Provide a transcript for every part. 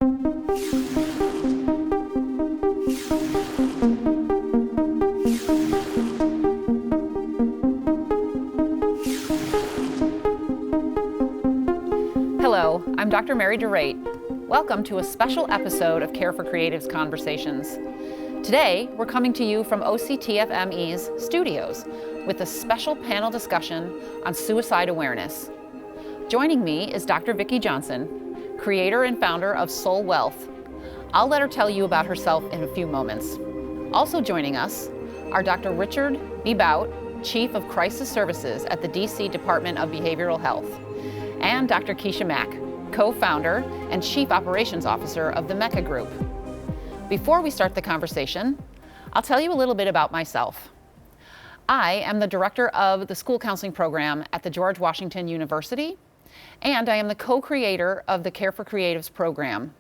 Hello, I'm Dr. Mary DeRaedt. Welcome to a special episode of Care for Creatives Conversations. Today, we're coming to you from OCTFME's studios with a special panel discussion on suicide awareness. Joining me is Dr. Vicki Johnson, creator and founder of Soul Wealth. I'll let her tell you about herself in a few moments. Also joining us are Dr. Richard DeRaedt, Chief of Crisis Services at the DC Department of Behavioral Health, and Dr. Keisha Mack, co-founder and Chief Operations Officer of the MECA Group. Before we start the conversation, I'll tell you a little bit about myself. I am the director of the school counseling program at the George Washington University, and I am the co-creator of the Care for Creatives program.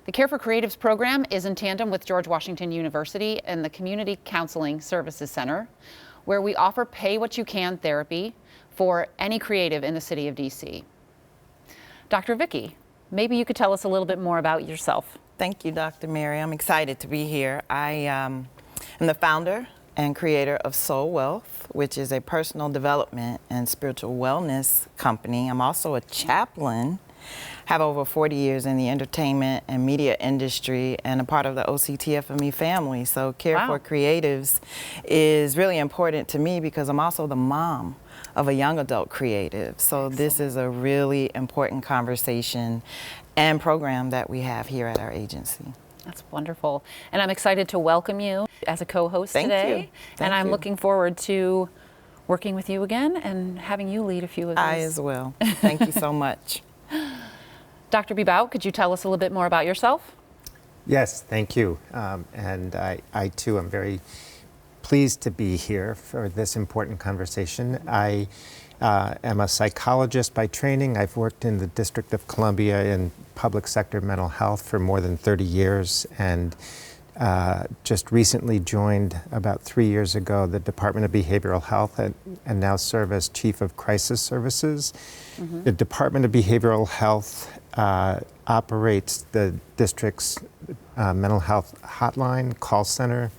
The Care for Creatives program is in tandem with George Washington University and the Community Counseling Services Center, where we offer pay-what-you-can therapy for any creative in the city of DC. Dr. Vicki, maybe you could tell us a little bit more about yourself. Thank you, Dr. Mary. I'm excited to be here. I am the founder and creator of Soul Wealth, which is a personal development and spiritual wellness company. I'm also a chaplain, have over 40 years in the entertainment and media industry, and a part of the OCTFME family. So Care for Creatives is really important to me because I'm also the mom of a young adult creative. So this is a really important conversation and program that we have here at our agency. That's wonderful. And I'm excited to welcome you as a co-host today. And I'm looking forward to working with you again and having you lead a few of these. I as well. Thank you so much. Dr. DeRaedt, could you tell us a little bit more about yourself? Yes, thank you. And I too am very pleased to be here for this important conversation. I am a psychologist by training. I've worked in the District of Columbia in public sector mental health for more than 30 years, and just recently joined about 3 years ago the Department of Behavioral Health and now serve as Chief of Crisis Services. Mm-hmm. The Department of Behavioral Health operates the district's mental health hotline, call center,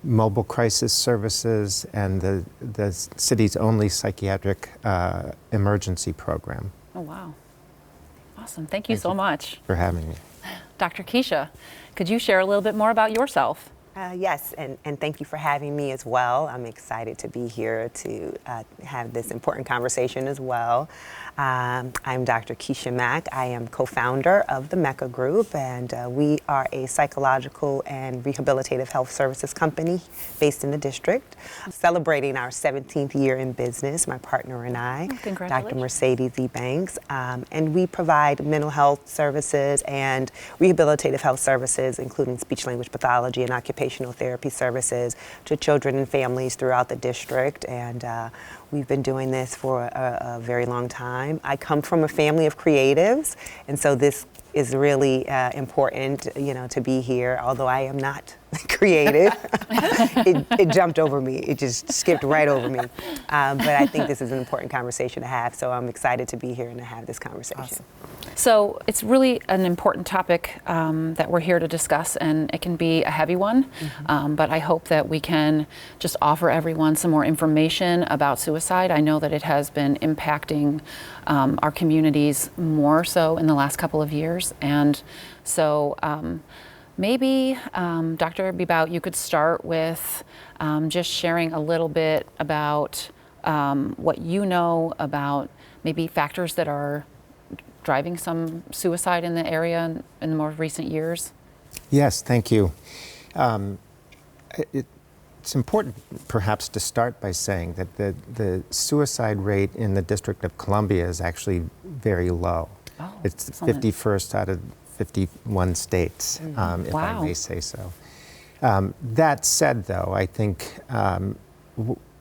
mobile crisis services, and the city's only psychiatric emergency program. Oh, wow. Awesome. Thank you so much for having me. Dr. Keisha, could you share a little bit more about yourself? Yes, and thank you for having me as well. I'm excited to be here to have this important conversation as well. I'm Dr. Keisha Mack. I am co-founder of the MECA Group, and we are a psychological and rehabilitative health services company based in the district. Celebrating our 17th year in business, my partner and I, Dr. Mercedes E. Banks, and we provide mental health services and rehabilitative health services, including speech-language pathology and occupational therapy services to children and families throughout the district, and we've been doing this for a very long time. I come from a family of creatives, and so this is really important, to be here, although I am not creative. It jumped over me. It just skipped right over me. But I think this is an important conversation to have, so I'm excited to be here and to have this conversation. Awesome. So it's really an important topic that we're here to discuss, and it can be a heavy one, mm-hmm. But I hope that we can just offer everyone some more information about suicide. I know that it has been impacting our communities more so in the last couple of years, and so maybe, Dr. DeRaedt, you could start with just sharing a little bit about what you know about maybe factors that are driving some suicide in the area in the more recent years. Yes, thank you. It's important perhaps to start by saying that the suicide rate in the District of Columbia is actually very low. Oh, it's the 51st out of 51 states, if I may say so. That said, though, I think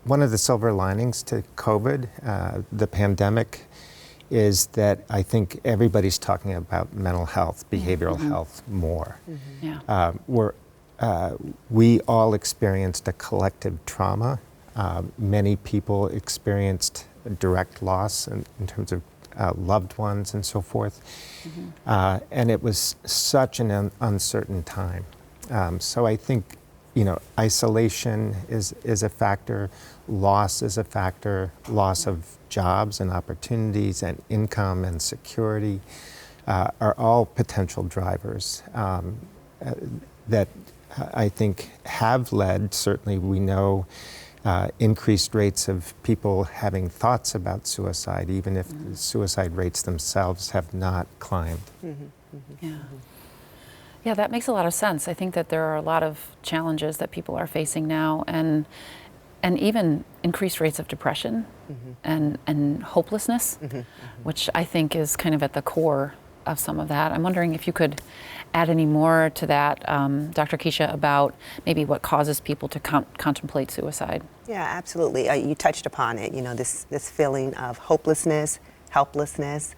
one of the silver linings to COVID, the pandemic, is that I think everybody's talking about mental health, behavioral mm-hmm. health more. Mm-hmm. Yeah. We all experienced a collective trauma. Many people experienced a direct loss in terms of loved ones and so forth. And it was such an uncertain time. So I think, isolation is a factor, loss is a factor, loss of jobs and opportunities and income and security are all potential drivers that I think have led, certainly we know, increased rates of people having thoughts about suicide, even if the suicide rates themselves have not climbed. Yeah, that makes a lot of sense. I think that there are a lot of challenges that people are facing now, and even increased rates of depression and hopelessness, which I think is kind of at the core of some of that. I'm wondering if you could add any more to that, Dr. Keisha, about maybe what causes people to contemplate suicide. Yeah, absolutely. You touched upon it, this feeling of hopelessness, helplessness,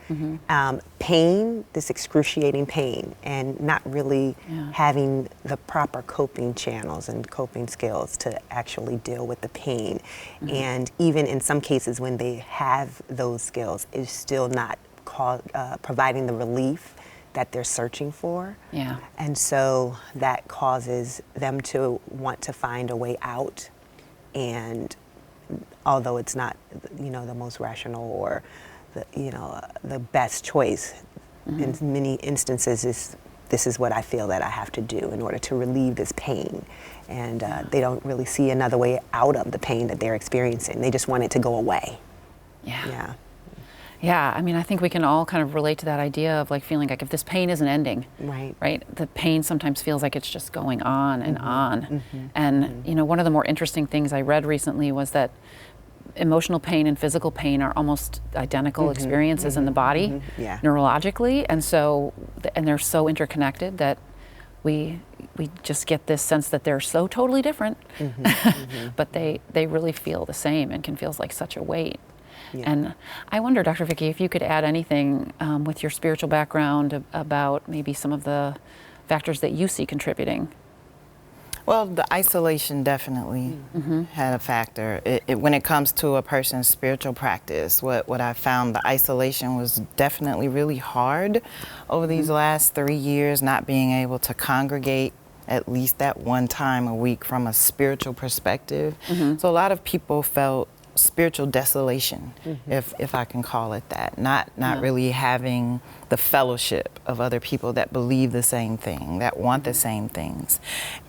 pain, this excruciating pain, and not really having the proper coping channels and coping skills to actually deal with the pain. And even in some cases when they have those skills, it's still not providing the relief that they're searching for. Yeah. And so that causes them to want to find a way out. And although it's not, the most rational or the best choice, in many instances this is what I feel that I have to do in order to relieve this pain. And they don't really see another way out of the pain that they're experiencing. They just want it to go away. Yeah. Yeah, I mean, I think we can all kind of relate to that idea of like feeling like if this pain isn't ending, right? The pain sometimes feels like it's just going on and on. And, one of the more interesting things I read recently was that emotional pain and physical pain are almost identical experiences in the body, neurologically. And they're so interconnected that we just get this sense that they're so totally different, but they really feel the same and can feel like such a weight. And I wonder, Dr. Vicki, if you could add anything with your spiritual background about maybe some of the factors that you see contributing. Well, the isolation definitely had a factor. When it comes to a person's spiritual practice, what I found, the isolation was definitely really hard over these last 3 years, not being able to congregate at least that one time a week from a spiritual perspective. So a lot of people felt spiritual desolation, if I can call it that, not really having the fellowship of other people that believe the same thing, that want the same things.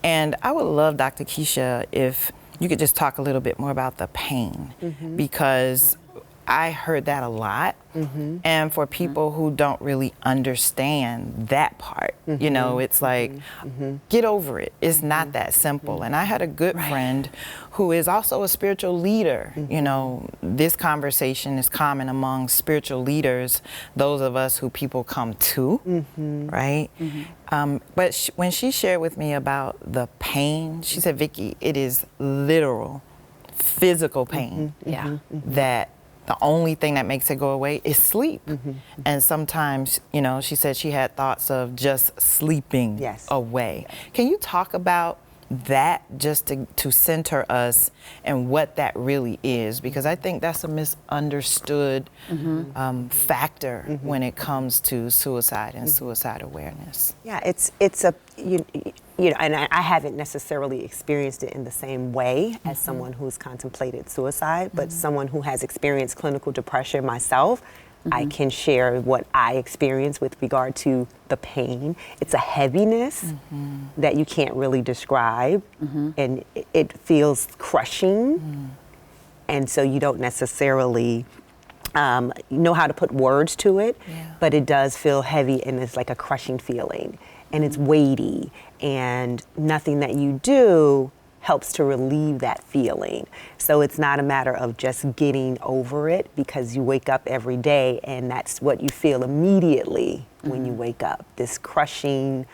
And I would love, Dr. Keisha, if you could just talk a little bit more about the pain, because I heard that a lot. And for people who don't really understand that part, it's like, get over it. It's not that simple. And I had a good friend who is also a spiritual leader. This conversation is common among spiritual leaders, those of us who people come to, right? But when she shared with me about the pain, she said, Vicki, it is literal, physical pain that the only thing that makes it go away is sleep. And sometimes, she said she had thoughts of just sleeping away. Can you talk about that, just to center us and what that really is? Because I think that's a misunderstood factor when it comes to suicide and suicide awareness. Yeah, it's a, and I haven't necessarily experienced it in the same way as someone who's contemplated suicide, but someone who has experienced clinical depression myself, I can share what I experienced with regard to the pain. It's a heaviness that you can't really describe, and it feels crushing, and so you don't necessarily know how to put words to it, but it does feel heavy, and it's like a crushing feeling, and it's weighty, and nothing that you do helps to relieve that feeling. So it's not a matter of just getting over it, because you wake up every day and that's what you feel immediately when you wake up. This crushing,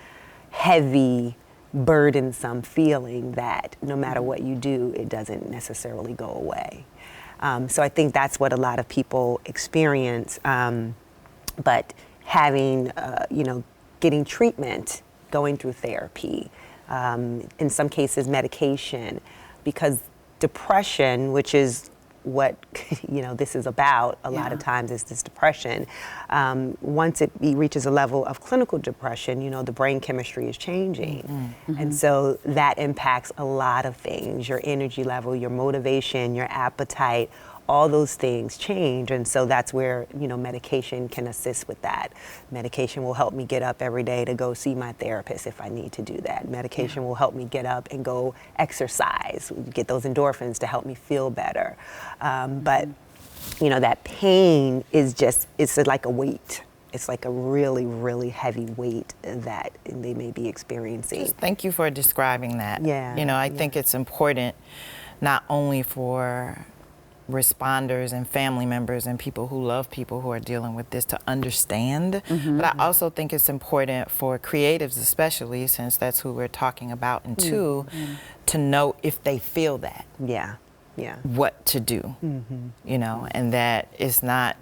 heavy, burdensome feeling that no matter what you do, it doesn't necessarily go away. So I think that's what a lot of people experience. But having, getting treatment, going through therapy, in some cases medication, because depression, which is what this is about a lot of times is this depression. Once it reaches a level of clinical depression, the brain chemistry is changing. And so that impacts a lot of things, your energy level, your motivation, your appetite, all those things change. And so that's where, medication can assist with that. Medication will help me get up every day to go see my therapist if I need to do that. Medication will help me get up and go exercise, get those endorphins to help me feel better. But, that pain is it's like a weight. It's like a really, really heavy weight that they may be experiencing. Thank you for describing that. Yeah. I think it's important not only for responders and family members and people who love people who are dealing with this to understand, but I also think it's important for creatives, especially since that's who we're talking about, and to know if they feel that. Yeah. What to do, and that it's not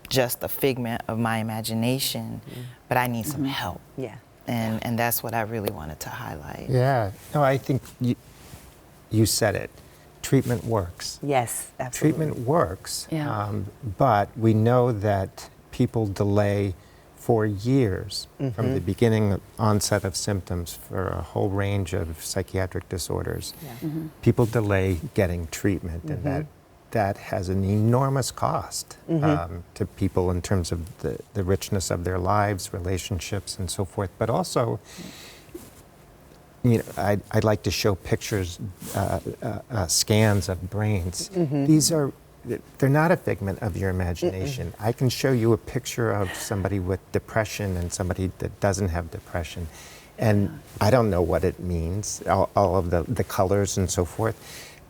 just a figment of my imagination, but I need some help. Yeah. And that's what I really wanted to highlight. Yeah. No, I think you said it. Treatment works. Yes, absolutely. Treatment works, Yeah. but we know that people delay for years from the beginning onset of symptoms for a whole range of psychiatric disorders. Yeah. People delay getting treatment, and that has an enormous cost to people in terms of the richness of their lives, relationships, and so forth, but also I'd like to show pictures, scans of brains. They're not a figment of your imagination. I can show you a picture of somebody with depression and somebody that doesn't have depression. And I don't know what it means, all of the colors and so forth,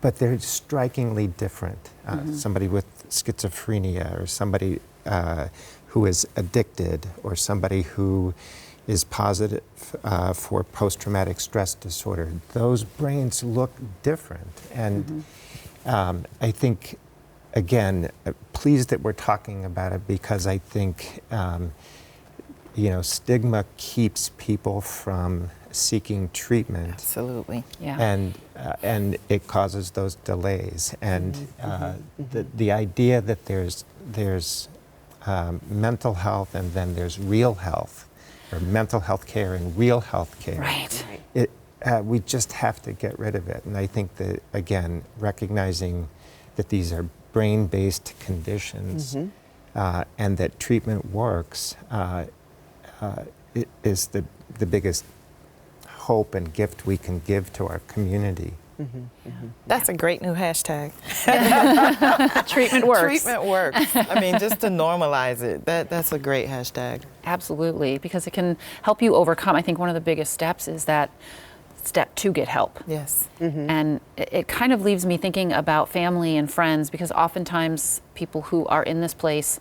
but they're strikingly different. Somebody with schizophrenia, or somebody who is addicted, or somebody who is positive for post-traumatic stress disorder. Those brains look different. And I think, again, pleased that we're talking about it, because I think, stigma keeps people from seeking treatment. Absolutely. Yeah. And it causes those delays. And the idea that there's mental health and then there's real health, or mental health care and real health care. Right. We just have to get rid of it. And I think that, again, recognizing that these are brain-based conditions and that treatment works is the biggest hope and gift we can give to our community. That's a great new hashtag. Treatment works. Treatment works. I mean, just to normalize it, that's a great hashtag. Absolutely, because it can help you overcome. I think one of the biggest steps is that step to get help. Yes. And it kind of leaves me thinking about family and friends, because oftentimes people who are in this place,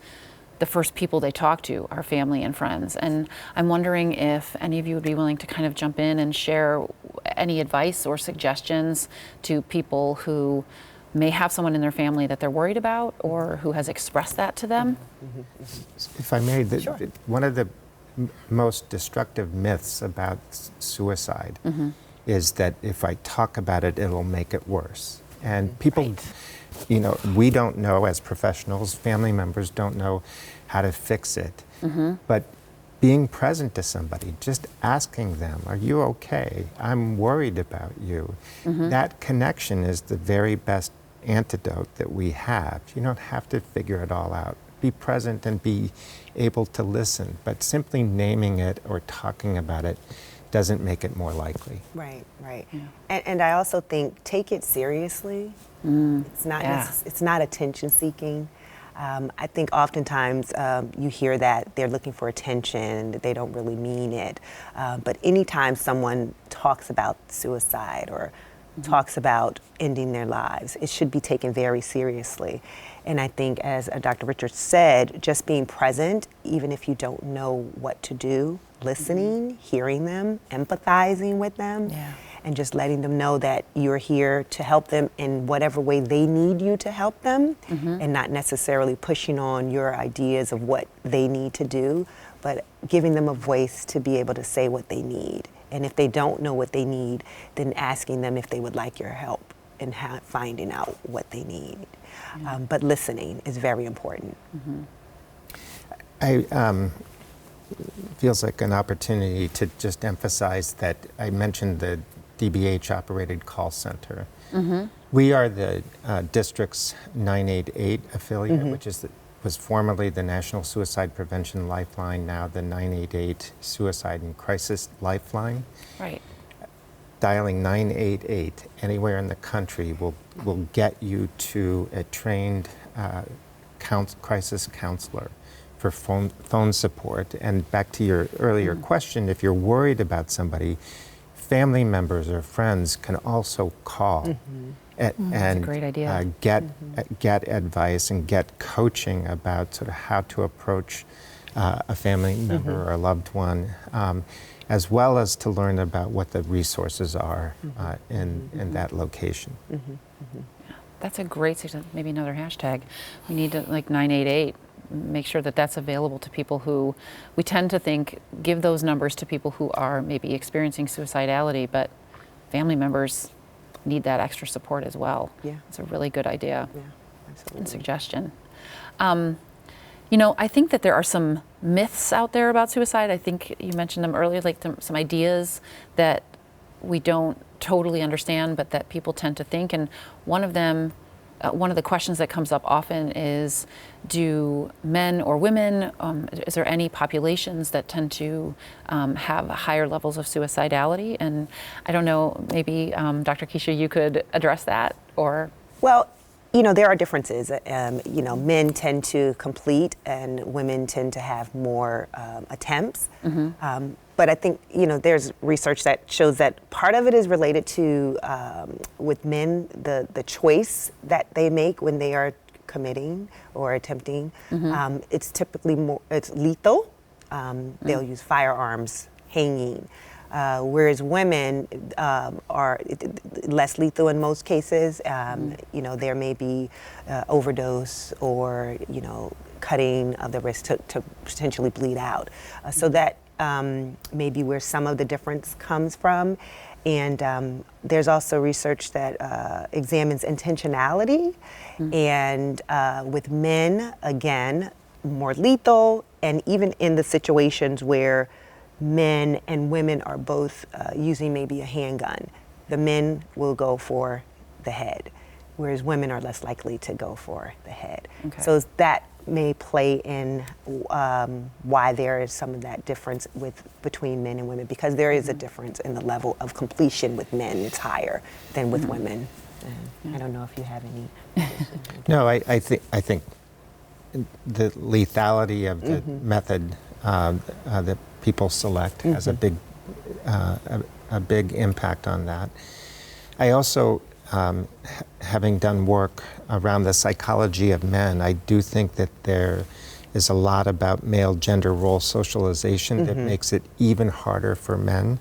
the first people they talk to are family and friends. And I'm wondering if any of you would be willing to kind of jump in and share any advice or suggestions to people who may have someone in their family that they're worried about, or who has expressed that to them. If I may, Sure. one of the most destructive myths about suicide is that if I talk about it, it'll make it worse. And people, we don't know as professionals, family members don't know how to fix it. But being present to somebody, just asking them, are you okay? I'm worried about you. That connection is the very best antidote that we have. You don't have to figure it all out. Be present and be able to listen, but simply naming it or talking about it doesn't make it more likely. Right. And I also think, take it seriously. It's not attention seeking. I think oftentimes you hear that they're looking for attention, that they don't really mean it. But anytime someone talks about suicide or talks about ending their lives, it should be taken very seriously. And I think, as Dr. Richards said, just being present, even if you don't know what to do, listening, hearing them, empathizing with them, and just letting them know that you're here to help them in whatever way they need you to help them, and not necessarily pushing on your ideas of what they need to do, but giving them a voice to be able to say what they need. And if they don't know what they need, then asking them if they would like your help. in finding out what they need. But listening is very important. Feels like an opportunity to just emphasize that I mentioned the DBH operated call center. We are the district's 988 affiliate, which was formerly the National Suicide Prevention Lifeline, now the 988 Suicide and Crisis Lifeline. Right. Dialing 988 anywhere in the country will get you to a trained crisis counselor for phone support. And back to your earlier question, if you're worried about somebody, family members or friends can also call and That's a great idea. get advice and get coaching about sort of how to approach a family member or a loved one, as well as to learn about what the resources are in that location. That's a great suggestion. Maybe another hashtag. We need to, like 988, make sure that that's available to people who, we tend to think, give those numbers to people who are maybe experiencing suicidality, but family members need that extra support as well. Yeah. It's a really good idea Absolutely. and suggestion. You know, I think that there are some myths out there about suicide. I think you mentioned them earlier, like some ideas that we don't totally understand, but that people tend to think. And one of them, one of the questions that comes up often is, do men or women, is there any populations that tend to have higher levels of suicidality? And I don't know, maybe Dr. Keisha, you could address that, or? Well, you know, there are differences. You know, men tend to complete and women tend to have more attempts. But I think, you know, there's research that shows that part of it is related to, with men, the choice that they make when they are committing or attempting. It's typically it's lethal. They'll use firearms, hanging. Whereas women are less lethal in most cases. You know, there may be overdose or, you know, cutting of the wrist to potentially bleed out. So that may be where some of the difference comes from. And there's also research that examines intentionality. And with men, again, more lethal, and even in the situations where men and women are both using maybe a handgun, the men will go for the head, whereas women are less likely to go for the head. Okay. So that may play in why there is some of that difference between men and women, because there is a difference in the level of completion with men. It's higher than with women. And I don't know if you have any. No, I think the lethality of the method that people select has a big impact on that. I also, having done work around the psychology of men, I do think that there is a lot about male gender role socialization that makes it even harder for men.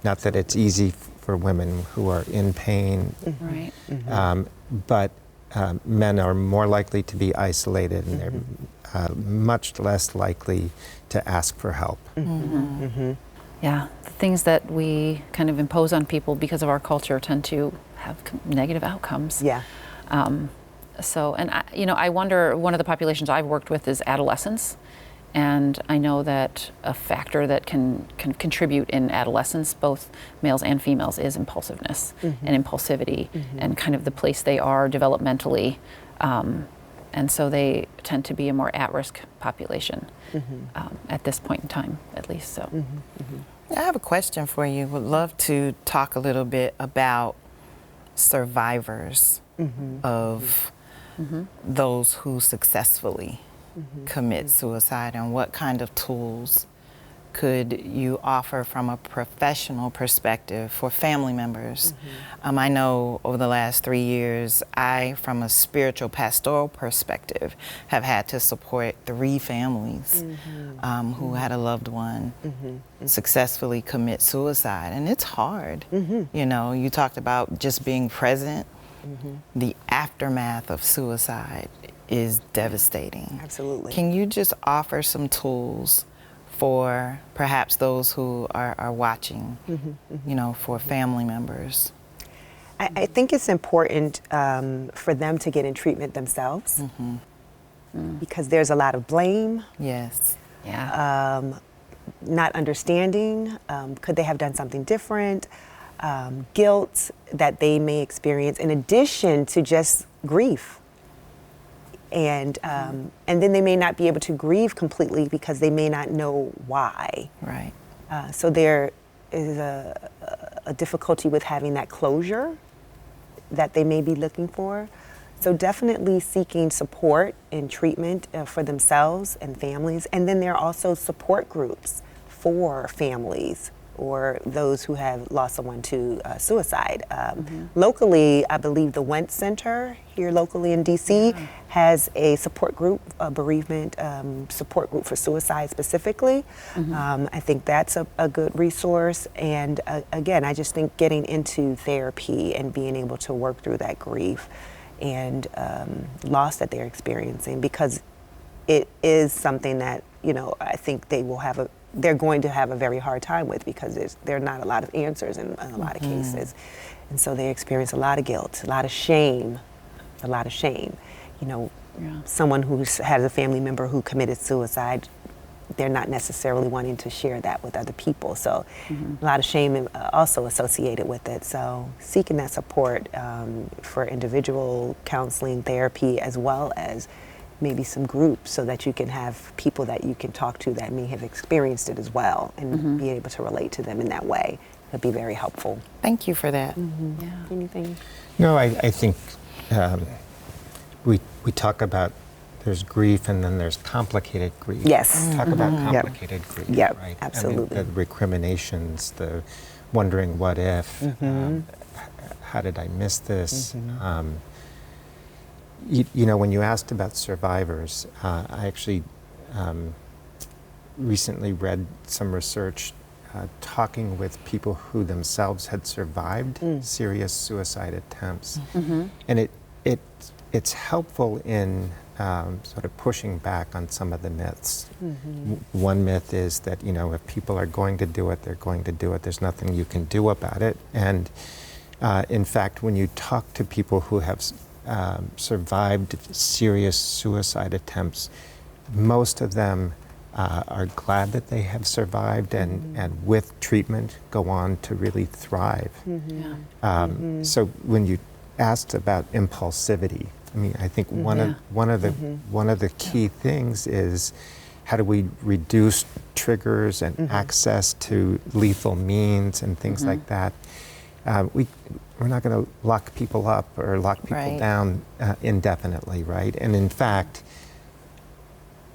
Not that it's easy for women who are in pain, Right. but men are more likely to be isolated, and they're much less likely to ask for help. Yeah, the things that we kind of impose on people because of our culture tend to have negative outcomes. Yeah. So, and I wonder, one of the populations I've worked with is adolescents, and I know that a factor that can contribute in adolescence, both males and females, is impulsiveness and impulsivity, and kind of the place they are developmentally, and so they tend to be a more at-risk population at this point in time, at least. So, I have a question for you. Would love to talk a little bit about survivors of those who successfully commit suicide, and what kind of tools could you offer from a professional perspective for family members? I know over the last 3 years, from a spiritual pastoral perspective, have had to support 3 families who had a loved one successfully commit suicide, and it's hard. You know, you talked about just being present. The aftermath of suicide is devastating. Absolutely. Can you just offer some tools for perhaps those who are watching, you know, for family members? I think it's important for them to get in treatment themselves because there's a lot of blame. Yes. Yeah. Not understanding, could they have done something different, guilt that they may experience in addition to just grief. And then they may not be able to grieve completely because they may not know why. Right. So there is a difficulty with having that closure that they may be looking for. So definitely seeking support and treatment for themselves and families. And then there are also support groups for families or those who have lost someone to suicide. Locally, I believe the Wentz Center here locally in DC has a support group, a bereavement support group for suicide specifically. I think that's a good resource. And again, I just think getting into therapy and being able to work through that grief and loss that they're experiencing, because it is something that, you know, I think they're going to have a very hard time with, because there are not a lot of answers in a lot of cases. And so they experience a lot of guilt, a lot of shame. You know, someone who has a family member who committed suicide, they're not necessarily wanting to share that with other people. So a lot of shame also associated with it. So seeking that support for individual counseling, therapy, as well as maybe some groups, so that you can have people that you can talk to that may have experienced it as well and be able to relate to them in that way. That'd be very helpful. Thank you for that. Yeah. Anything? No, I think we talk about there's grief and then there's complicated grief. Yes. Talk about complicated grief, Yep, right? absolutely. I mean, the recriminations, the wondering what if, how did I miss this? You know, when you asked about survivors, I actually recently read some research talking with people who themselves had survived serious suicide attempts. And it's helpful in sort of pushing back on some of the myths. One myth is that, you know, if people are going to do it, they're going to do it. There's nothing you can do about it. And in fact, when you talk to people who have survived serious suicide attempts, most of them are glad that they have survived and with treatment go on to really thrive. So when you asked about impulsivity, I mean, I think one of the key things is, how do we reduce triggers and access to lethal means and things like that? We're not going to lock people up or lock people down indefinitely, right? And in fact,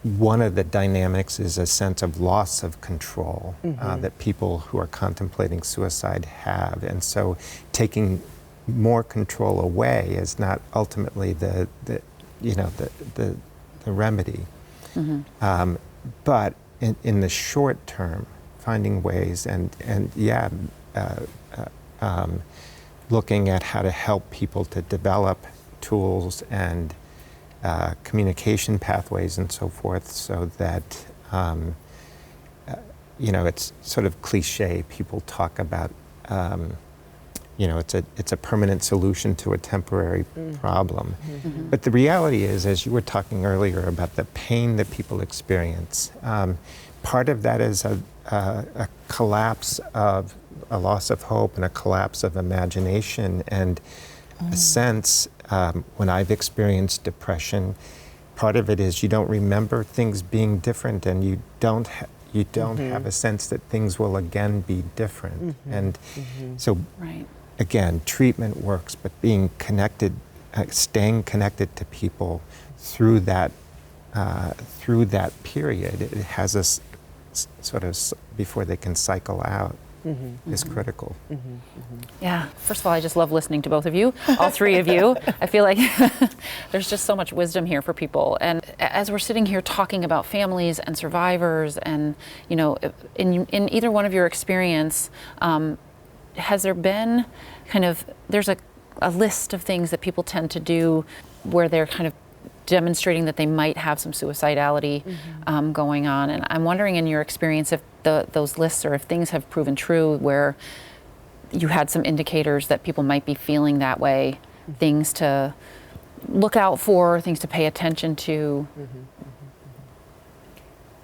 one of the dynamics is a sense of loss of control that people who are contemplating suicide have. And so taking more control away is not ultimately the remedy. But in the short term, finding ways looking at how to help people to develop tools and communication pathways and so forth, so that it's sort of cliche. People talk about it's a permanent solution to a temporary problem. But the reality is, as you were talking earlier about the pain that people experience, part of that is a collapse of a loss of hope and a collapse of imagination, and a sense, when I've experienced depression, part of it is you don't remember things being different, and you don't have a sense that things will again be different. And so again, treatment works, but being connected, staying connected to people through that period, it has us sort of before they can cycle out. Is critical. Yeah, first of all, I just love listening to both of you, all three of you. I feel like there's just so much wisdom here for people. And as we're sitting here talking about families and survivors, and in either one of your experience, has there been there's a list of things that people tend to do where they're kind of demonstrating that they might have some suicidality going on. And I'm wondering, in your experience, if those lists, or if things have proven true where you had some indicators that people might be feeling that way, things to look out for, things to pay attention to.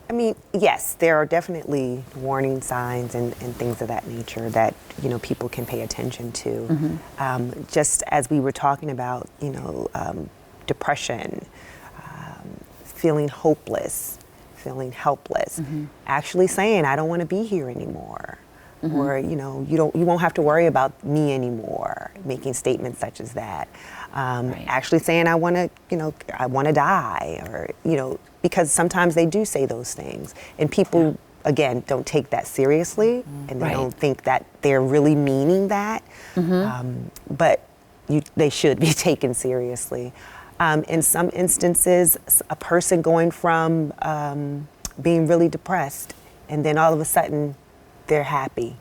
I mean, yes, there are definitely warning signs and things of that nature that, you know, people can pay attention to. Just as we were talking about, you know, depression, feeling hopeless, feeling helpless, actually saying, I don't want to be here anymore. Or, you know, you won't have to worry about me anymore, making statements such as that. Actually saying, I want to, you know, I want to die, or, you know, because sometimes they do say those things. And people, again, don't take that seriously, and they don't think that they're really meaning that. But they should be taken seriously. In some instances, a person going from being really depressed, and then all of a sudden, they're happy,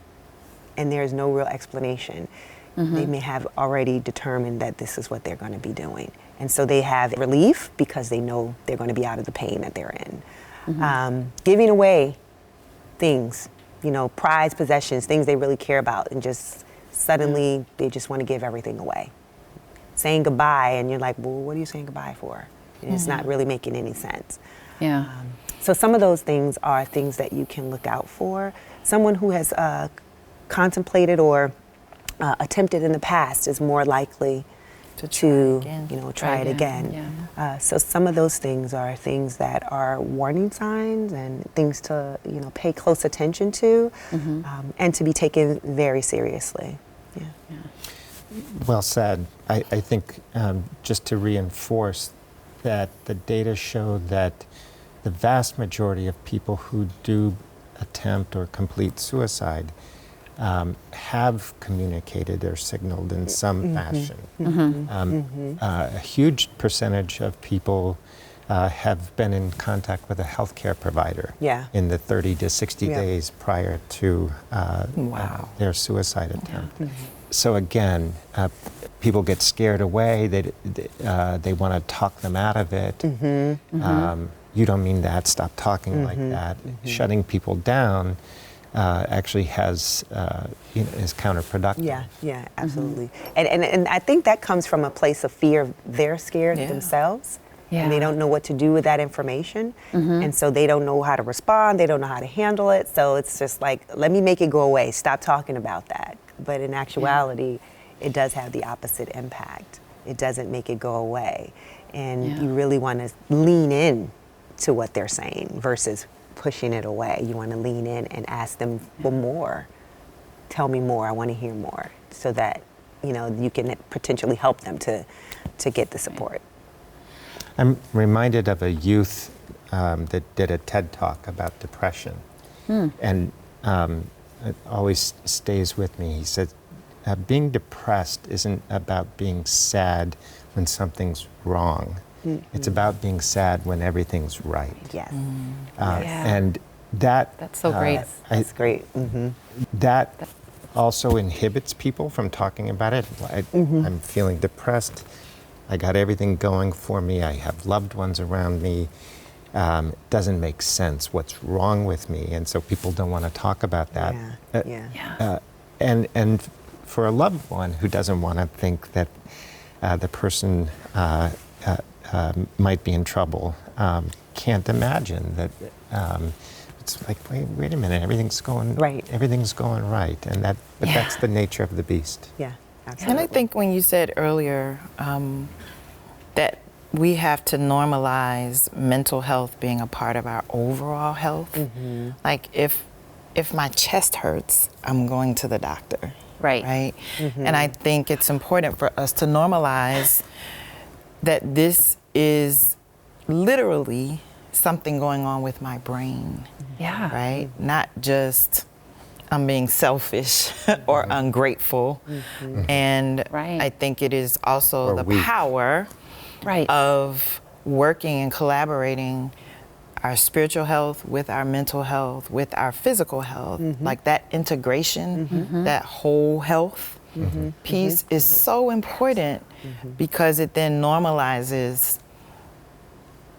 and there's no real explanation. They may have already determined that this is what they're going to be doing. And so they have relief because they know they're going to be out of the pain that they're in. Giving away things, you know, prized possessions, things they really care about, and just suddenly they just want to give everything away. Saying goodbye, and you're like, well, what are you saying goodbye for? And it's not really making any sense. So some of those things are things that you can look out for. Someone who has contemplated or attempted in the past is more likely to you know, try it again. So some of those things are things that are warning signs and things to, you know, pay close attention to, and to be taken very seriously. Well said. I think just to reinforce that the data show that the vast majority of people who do attempt or complete suicide have communicated or signaled in some fashion. A huge percentage of people have been in contact with a healthcare provider in the 30 to 60 days prior to their suicide attempt. So again, people get scared away. They want to talk them out of it. You don't mean that. Stop talking like that. Shutting people down actually has is counterproductive. Yeah, absolutely. And I think that comes from a place of fear. They're scared themselves. And they don't know what to do with that information. And so they don't know how to respond. They don't know how to handle it. So it's just like, let me make it go away. Stop talking about that. But in actuality, it does have the opposite impact. It doesn't make it go away. And you really want to lean in to what they're saying versus pushing it away. You want to lean in and ask them for more. Tell me more. I want to hear more, so that, you know, you can potentially help them to get the support. I'm reminded of a youth that did a TED Talk about depression. And it always stays with me. He said, being depressed isn't about being sad when something's wrong. It's about being sad when everything's right. And that's so great. That's great. That also inhibits people from talking about it. I'm feeling depressed. I got everything going for me. I have loved ones around me. It doesn't make sense. What's wrong with me? And so people don't want to talk about that. And for a loved one who doesn't want to think that the person might be in trouble, can't imagine that. It's like, wait a minute, everything's going right, and that's the nature of the beast. Absolutely. And I think when you said earlier that we have to normalize mental health being a part of our overall health. Like if my chest hurts, I'm going to the doctor. Right? And I think it's important for us to normalize that this is literally something going on with my brain. Right? Not just I'm being selfish or ungrateful. And I think it is also the power of working and collaborating our spiritual health with our mental health, with our physical health. Like that integration, that whole health piece is so important because it then normalizes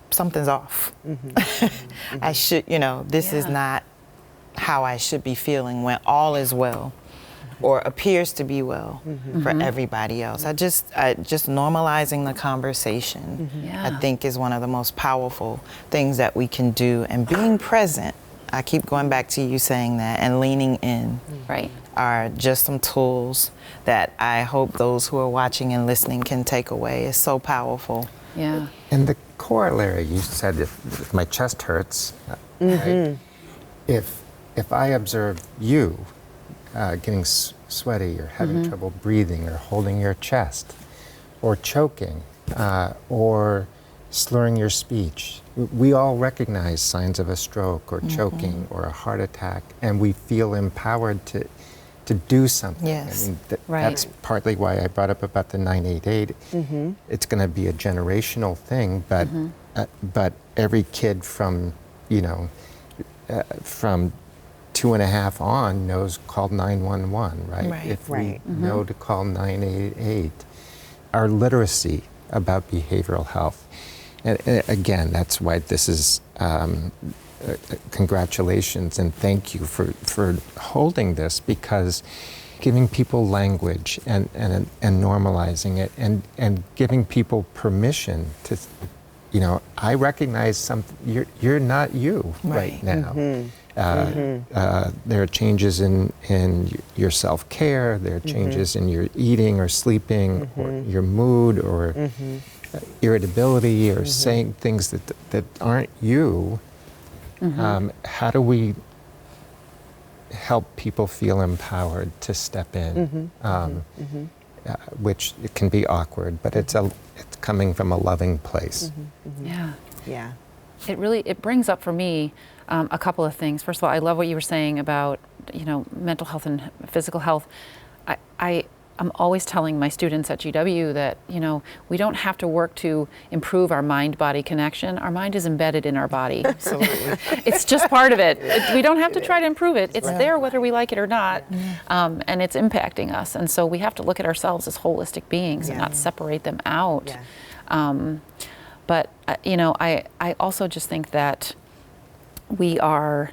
something's off. I should, this is not how I should be feeling when all is well. or appears to be well for everybody else. I just normalizing the conversation, I think, is one of the most powerful things that we can do. And being present, I keep going back to you saying that, and leaning in are just some tools that I hope those who are watching and listening can take away. It's so powerful. Yeah. And the corollary, you said, if my chest hurts, right? If I observe you getting sweaty or having trouble breathing or holding your chest or choking or slurring your speech, we all recognize signs of a stroke or choking or a heart attack, and we feel empowered to do something. Yes. I mean, that's partly why I brought up about the 988. It's going to be a generational thing, but every kid from, from 2.5 on knows call 911, right? If we know to call 988, our literacy about behavioral health. And again, that's why this is congratulations and thank you for holding this, because giving people language and normalizing it and giving people permission to, I recognize something, you're not you right now. There are changes in your self-care, there are changes in your eating or sleeping or your mood or irritability or saying things that aren't you. How do we help people feel empowered to step in? Which it can be awkward, but it's coming from a loving place. Yeah. It brings up for me a couple of things. First of all, I love what you were saying about mental health and physical health. I'm always telling my students at GW that, we don't have to work to improve our mind-body connection. Our mind is embedded in our body. Absolutely. It's just part of it. We don't have to try to improve it. It's there whether we like it or not, and it's impacting us. And so we have to look at ourselves as holistic beings and not separate them out. But, I also just think that we are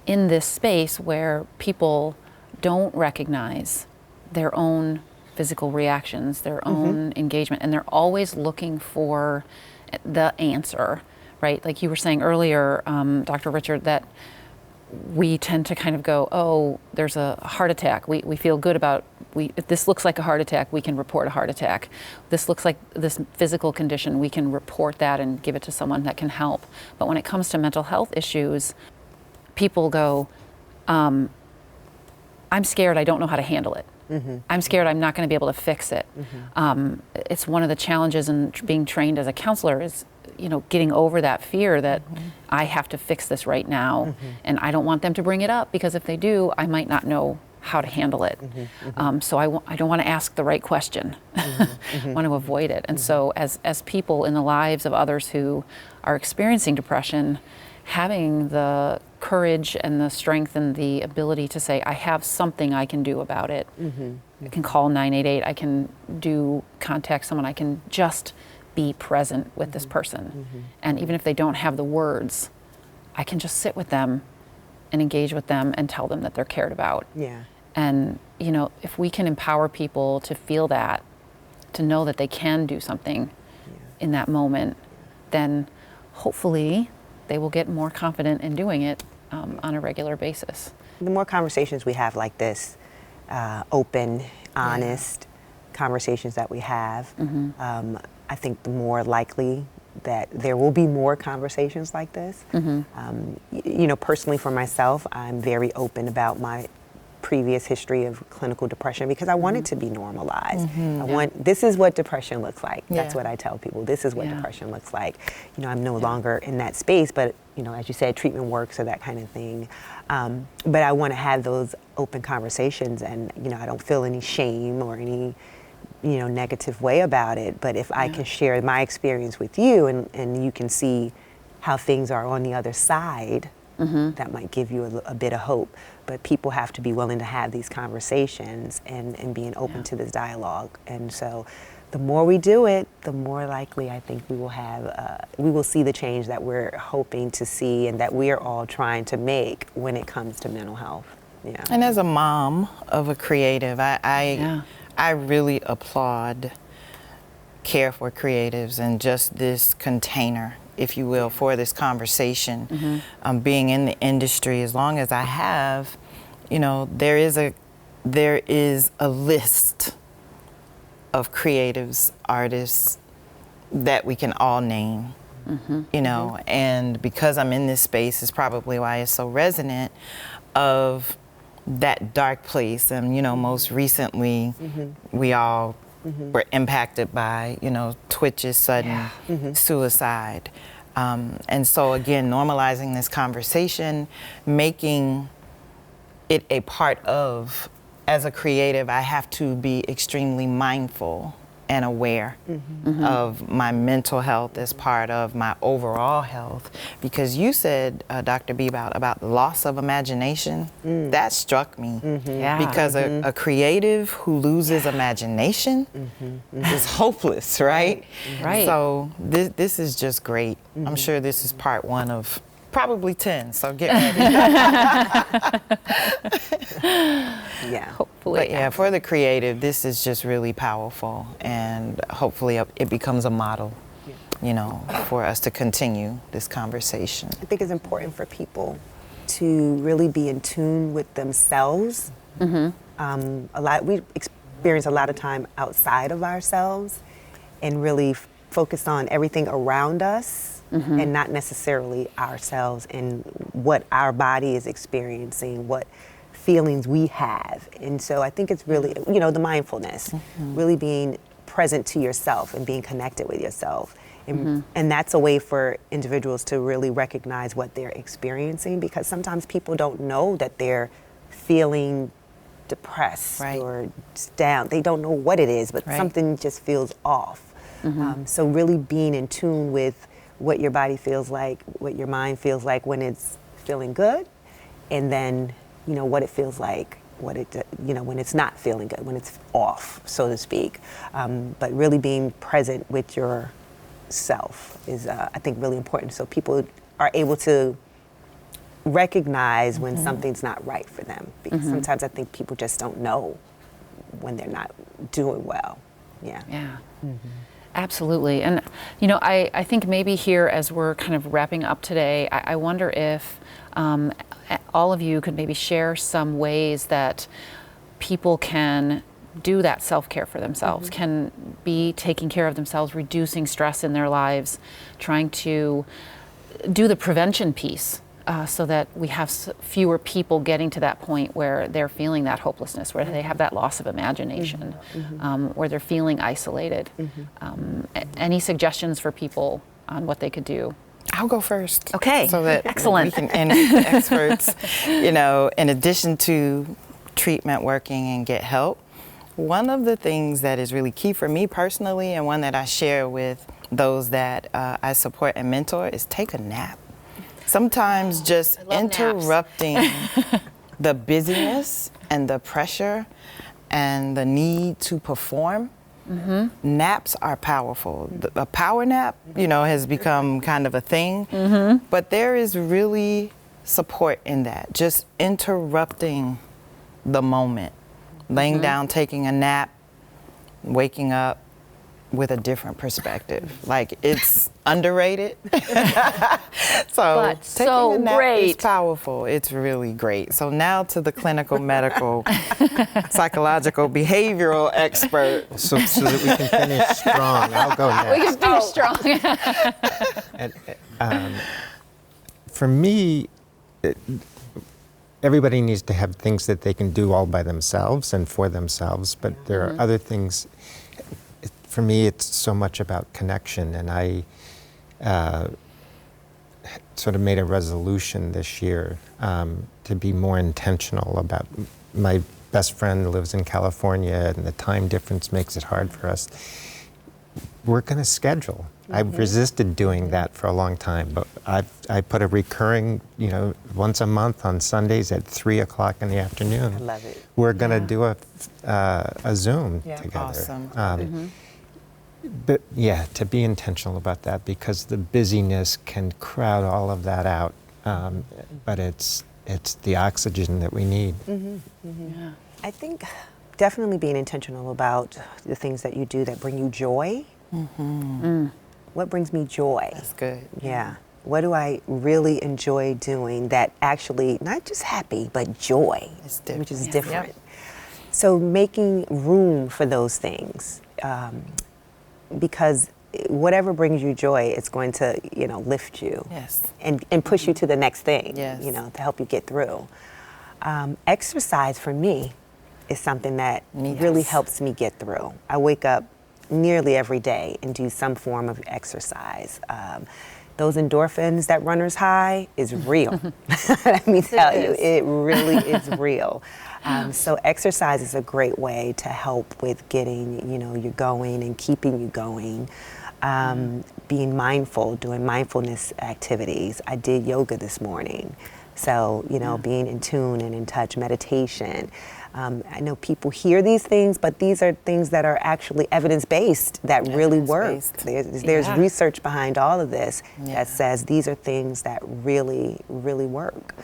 in this space where people don't recognize their own physical reactions, their own engagement, and they're always looking for the answer, right? Like you were saying earlier, Dr. Richard, that we tend to kind of go, oh, there's a heart attack. We feel good about, if this looks like a heart attack, we can report a heart attack. This looks like this physical condition, we can report that and give it to someone that can help. But when it comes to mental health issues, people go, I'm scared, I don't know how to handle it. I'm scared I'm not going to be able to fix it. It's one of the challenges in being trained as a counselor is, getting over that fear that I have to fix this right now, and I don't want them to bring it up, because if they do, I might not know how to handle it. So I don't want to ask the right question. Want to avoid it. And so as people in the lives of others who are experiencing depression, having the courage and the strength and the ability to say, I have something I can do about it. I can call 988, I can contact someone, I can just be present with this person. And even if they don't have the words, I can just sit with them and engage with them and tell them that they're cared about. And if we can empower people to feel that, to know that they can do something in that moment, then hopefully they will get more confident in doing it on a regular basis. The more conversations we have like this, open, honest conversations that we have, I think the more likely that there will be more conversations like this. Personally for myself, I'm very open about my previous history of clinical depression because I want it to be normalized. This is what depression looks like. That's what I tell people. This is what depression looks like. I'm no longer in that space, but as you said, treatment works or that kind of thing. But I want to have those open conversations, and I don't feel any shame or any negative way about it. But if I can share my experience with you, and you can see how things are on the other side, that might give you a bit of hope. But people have to be willing to have these conversations and being open to this dialogue. And so the more we do it, the more likely I think we will see the change that we're hoping to see and that we're all trying to make when it comes to mental health. Yeah. And as a mom of a creative, Yeah. I really applaud Care for Creatives and just this container, if you will, for this conversation. Being in the industry as long as I have, you know, there is a list of creatives, artists that we can all name. You know, and because I'm in this space is probably why it's so resonant of that dark place. And, you know, most recently, we all were impacted by, you know, Twitch's sudden suicide. And so again, normalizing this conversation, making it a part of, as a creative, I have to be extremely mindful and aware of my mental health as part of my overall health. Because you said, Dr. Bebout, about the loss of imagination. That struck me. Yeah. Because a creative who loses imagination is hopeless, right? Right. So this is just great. I'm sure this is part one of probably 10, so get ready. Yeah. Hopefully. But yeah, for the creative, this is just really powerful, and hopefully it becomes a model, you know, for us to continue this conversation. I think it's important for people to really be in tune with themselves. We experience a lot of time outside of ourselves, and really focus on everything around us. And not necessarily ourselves and what our body is experiencing, what feelings we have. And so I think it's really, you know, the mindfulness, really being present to yourself and being connected with yourself. And that's a way for individuals to really recognize what they're experiencing, because sometimes people don't know that they're feeling depressed or down. They don't know what it is, but something just feels off. So really being in tune with what your body feels like, what your mind feels like when it's feeling good, and then, you know, what it feels like, when it's not feeling good, when it's off, so to speak. But really being present with yourself is, I think, really important, so people are able to recognize when something's not right for them. Because sometimes I think people just don't know when they're not doing well. Yeah. Absolutely. And, you know, I think maybe here, as we're kind of wrapping up today, I wonder if all of you could maybe share some ways that people can do that self-care for themselves, can be taking care of themselves, reducing stress in their lives, trying to do the prevention piece. So that we have fewer people getting to that point where they're feeling that hopelessness, where they have that loss of imagination, where they're feeling isolated. Any suggestions for people on what they could do? I'll go first. Okay, so that excellent. We can interview experts. You know, in addition to treatment working and get help, one of the things that is really key for me personally, and one that I share with those that I support and mentor, is take a nap. Sometimes just interrupting the busyness and the pressure and the need to perform. Naps are powerful. A power nap, you know, has become kind of a thing, but there is really support in that. Just interrupting the moment, laying down, taking a nap, waking up with a different perspective. Like, it's underrated. But taking so a nap great. is powerful. It's really great. So now to the clinical, medical, psychological, behavioral expert. So that we can finish strong, I'll go next. We can finish strong. And, for me, everybody needs to have things that they can do all by themselves and for themselves, but there are other things. For me, it's so much about connection, and I sort of made a resolution this year to be more intentional about. My best friend lives in California, and the time difference makes it hard for us. We're going to schedule. I've resisted doing that for a long time, but I put a recurring, you know, once a month on Sundays at 3 o'clock in the afternoon. I love it. We're going to do a Zoom together. Awesome. But yeah, to be intentional about that, because the busyness can crowd all of that out. But it's it's the oxygen that we need. Yeah. I think definitely being intentional about the things that you do that bring you joy. What brings me joy? That's good. Yeah. What do I really enjoy doing that actually, not just happy, but joy, It's different. which is Yeah. different. Yep. So making room for those things, because whatever brings you joy, it's going to, lift you Yes. and push you to the next thing, Yes. to help you get through. Exercise for me is something that really Yes. helps me get through. I wake up nearly every day and do some form of exercise. Those endorphins that runners high is real. Let me tell you, it really is real. So exercise is a great way to help with getting, you going and keeping you going. Being mindful, doing mindfulness activities. I did yoga this morning. So, being in tune and in touch, meditation. I know people hear these things, but these are things that are actually evidence-based that really work. There's Yeah. research behind all of this Yeah. that says these are things that really, really work.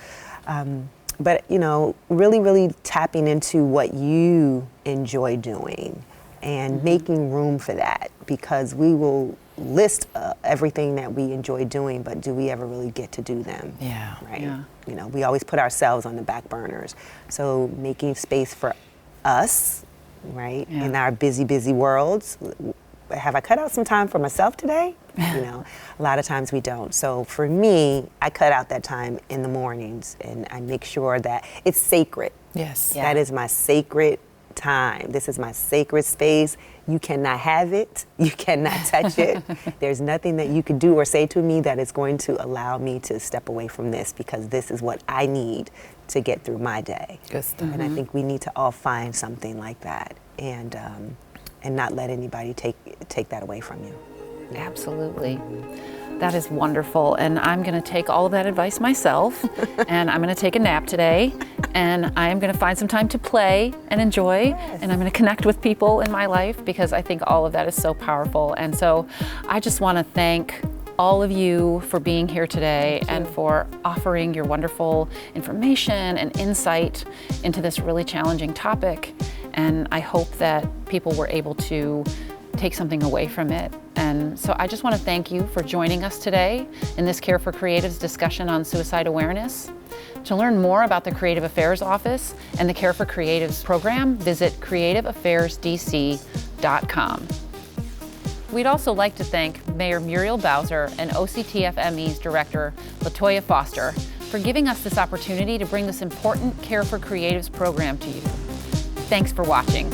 But, really, really tapping into what you enjoy doing and making room for that, because we will list everything that we enjoy doing, but do we ever really get to do them? Yeah. Right. Yeah. We always put ourselves on the back burners. So making space for us, right, Yeah. in our busy, busy worlds. Have I cut out some time for myself today? A lot of times we don't. So for me, I cut out that time in the mornings, and I make sure that it's sacred. Yes. That is my sacred time. This is my sacred space. You cannot have it. You cannot touch it. There's nothing that you could do or say to me that is going to allow me to step away from this, because this is what I need to get through my day. Good stuff. And I think we need to all find something like that, and not let anybody take that away from you. Absolutely. That is wonderful. And I'm going to take all of that advice myself, and I'm going to take a nap today, and I am going to find some time to play and enjoy, and I'm going to connect with people in my life, because I think all of that is so powerful. And so I just want to thank all of you for being here today and for offering your wonderful information and insight into this really challenging topic. And I hope that people were able to take something away from it. And so I just want to thank you for joining us today in this Care for Creatives discussion on suicide awareness. To learn more about the Creative Affairs Office and the Care for Creatives program, visit creativeaffairsdc.com. We'd also like to thank Mayor Muriel Bowser and OCTFME's Director, LaToya Foster, for giving us this opportunity to bring this important Care for Creatives program to you. Thanks for watching.